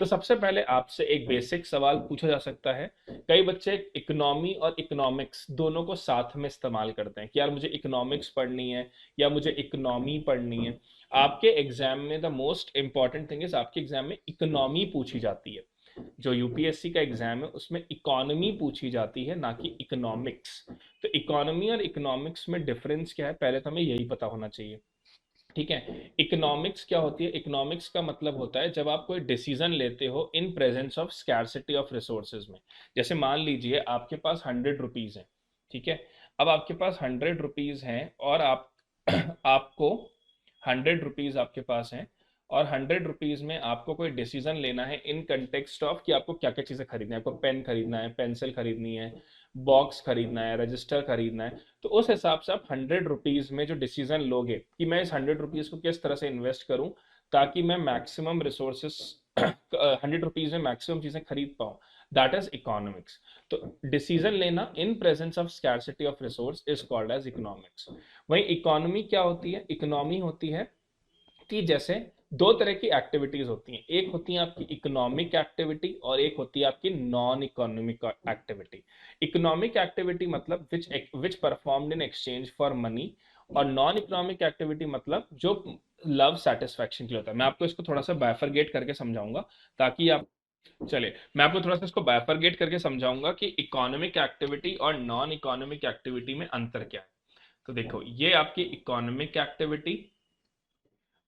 तो सबसे पहले आपसे एक बेसिक सवाल पूछा जा सकता है। कई बच्चे इकोनॉमी और इकोनॉमिक्स दोनों को साथ में इस्तेमाल करते हैं कि यार मुझे इकोनॉमिक्स पढ़नी है या मुझे इकोनॉमी पढ़नी है। आपके एग्जाम में the most important thing is आपके एग्जाम में इकोनॉमी पूछी जाती है। जो यूपीएससी का एग्जाम है उसमें इकोनॉमी पूछी जाती है, ना कि इकोनॉमिक्स। तो इकोनॉमी और इकोनॉमिक्स में डिफरेंस क्या है, पहले तो हमें यही पता होना चाहिए। ठीक है, इकोनॉमिक्स क्या होती है? इकोनॉमिक्स का मतलब होता है जब आप कोई डिसीजन लेते हो इन presence of scarcity of resources में। जैसे मान लीजिए आपके पास 100 रुपीज है। ठीक है, अब आपके पास 100 रुपीज हैं और आप आपको 100 रुपीज आपके पास हैं और 100 रुपीज में आपको कोई डिसीजन लेना है इन कंटेक्स्ट ऑफ कि आपको क्या क्या चीजें खरीदना है। आपको पेन खरीदना है, पेंसिल खरीदनी है, बॉक्स खरीदना है, रजिस्टर खरीदना है। तो उस हिसाब से आप 100 रुपीज में जो डिसीजन लोगे कि मैं इस 100 रुपीज को किस तरह से इन्वेस्ट करूं ताकि मैं मैक्सिमम रिसोर्सेस 100 रुपीज में मैक्सिमम चीजें खरीद पाऊं, दैट इज इकोनॉमिक्स। तो डिसीजन लेना in presence of scarcity of resource is called as economics. वहीं इकोनॉमी क्या होती है? इकोनॉमी होती है कि जैसे दो तरह की एक्टिविटीज होती हैं, एक होती है आपकी इकोनॉमिक एक्टिविटी और एक होती है आपकी non economic activity. Economic activity मतलब which performed in exchange for money, और नॉन इकोनॉमिक एक्टिविटी मतलब जो लव सेटिस्फैक्शन के लिए होता है। मैं आपको इसको थोड़ा सा बाइफरगेट करके समझाऊंगा ताकि आप चले मैं आपको थोड़ा सा इसको बाइफरगेट करके समझाऊंगा कि इकोनॉमिक एक्टिविटी और नॉन इकोनॉमिक एक्टिविटी में अंतर क्या है। तो देखो, ये आपकी इकोनॉमिक एक्टिविटी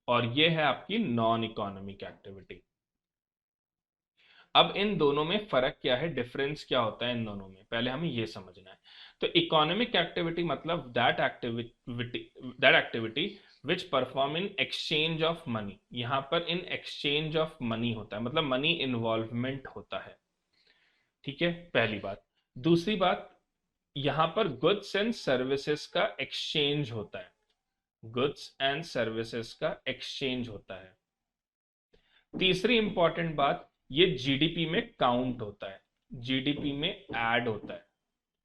और ये है आपकी नॉन इकोनॉमिक एक्टिविटी। अब इन दोनों में फर्क क्या है, डिफरेंस क्या होता है इन दोनों में, पहले हमें ये समझना है। तो इकोनॉमिक एक्टिविटी मतलब that activity which perform in exchange of money. यहां पर इन एक्सचेंज ऑफ मनी होता है, मतलब मनी इन्वॉल्वमेंट होता है। ठीक है, पहली बात। दूसरी बात, यहां पर गुड्स एंड सर्विसेज का एक्सचेंज होता है। गुड्स एंड सर्विसेज का एक्सचेंज होता है। तीसरी इंपॉर्टेंट बात, ये जीडीपी में काउंट होता है, जीडीपी में ऐड होता है।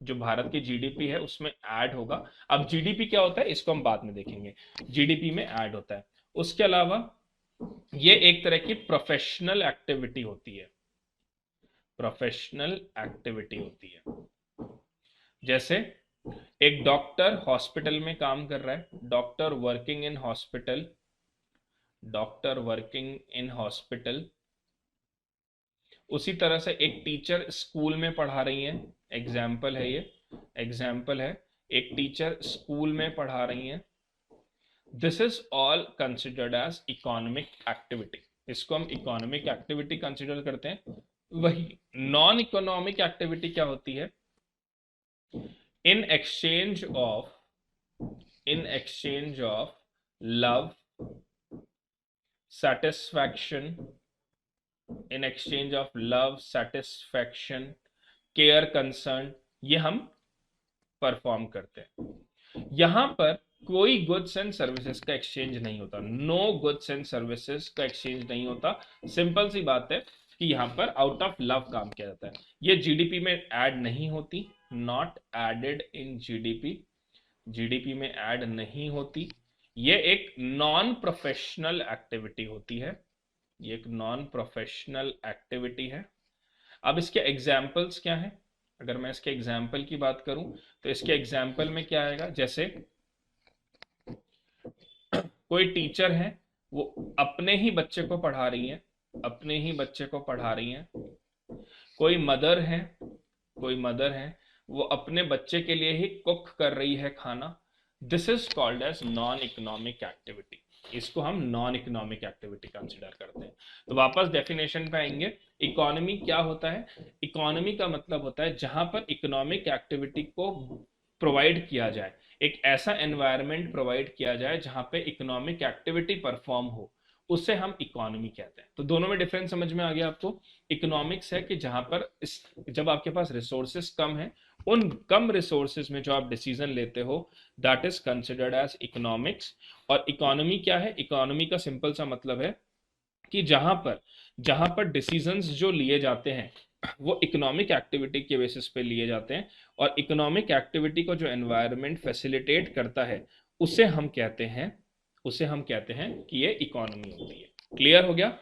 जो भारत की जीडीपी है उसमें ऐड होगा। अब जीडीपी क्या होता है इसको हम बाद में देखेंगे। जीडीपी में ऐड होता है। उसके अलावा ये एक तरह की प्रोफेशनल एक्टिविटी होती है, प्रोफेशनल एक्टिविटी होती है। जैसे एक डॉक्टर हॉस्पिटल में काम कर रहा है, doctor working in hospital, doctor working in hospital. उसी तरह से एक टीचर स्कूल में पढ़ा रही है, एग्जाम्पल है ये, एग्जाम्पल है, एक टीचर स्कूल में पढ़ा रही हैं। This is all considered as economic activity. इसको हम इकोनॉमिक एक्टिविटी कंसिडर करते हैं। वही नॉन इकोनॉमिक एक्टिविटी क्या होती है? In exchange of love, satisfaction, in exchange of love, satisfaction, care, concern, ये हम परफॉर्म करते हैं। यहां पर कोई गुड्स एंड सर्विसेज का एक्सचेंज नहीं होता, नो गुड्स एंड सर्विसेज का एक्सचेंज नहीं होता। सिंपल सी बात है कि यहां पर आउट ऑफ लव काम किया जाता है। ये जीडीपी में ऐड नहीं होती, not added in GDP, GDP में ऐड नहीं होती। ये एक नॉन प्रोफेशनल एक्टिविटी होती है, ये एक नॉन प्रोफेशनल एक्टिविटी है। अब इसके एग्जाम्पल्स क्या हैं? अगर मैं इसके एग्जाम्पल की बात करूं तो इसके एग्जाम्पल में क्या आएगा? जैसे कोई टीचर है, वो अपने ही बच्चे को पढ़ा रही है, अपने ही बच्चे को पढ़ा रही है। कोई मदर है, कोई मदर है, वो अपने बच्चे के लिए ही कुक कर रही है खाना। This is called as non economic activity. इसको हम नॉन इकोनॉमिक एक्टिविटी कंसिडर करते हैं। तो वापस डेफिनेशन पे आएंगे। इकोनॉमी क्या होता है? इकोनॉमी का मतलब होता है जहां पर इकोनॉमिक एक्टिविटी को प्रोवाइड किया जाए, एक ऐसा एनवायरनमेंट प्रोवाइड किया जाए जहां पे इकोनॉमिक एक्टिविटी परफॉर्म हो, उसे हम इकोनॉमी कहते हैं। तो दोनों में डिफरेंस समझ में आ गया आपको। इकोनॉमिक्स है कि जहां पर जब आपके पास रिसोर्सेस कम है, उन कम रिसोर्सेज में जो आप डिसीजन लेते हो, that is considered as economics. और इकोनॉमी क्या है? इकोनॉमी का सिंपल सा मतलब है कि जहां पर डिसीजंस जो लिए जाते हैं वो इकोनॉमिक एक्टिविटी के बेसिस पे लिए जाते हैं, और इकोनॉमिक एक्टिविटी को जो एनवायरनमेंट फैसिलिटेट करता है उसे हम कहते हैं कि ये इकोनॉमी होती है। क्लियर हो गया?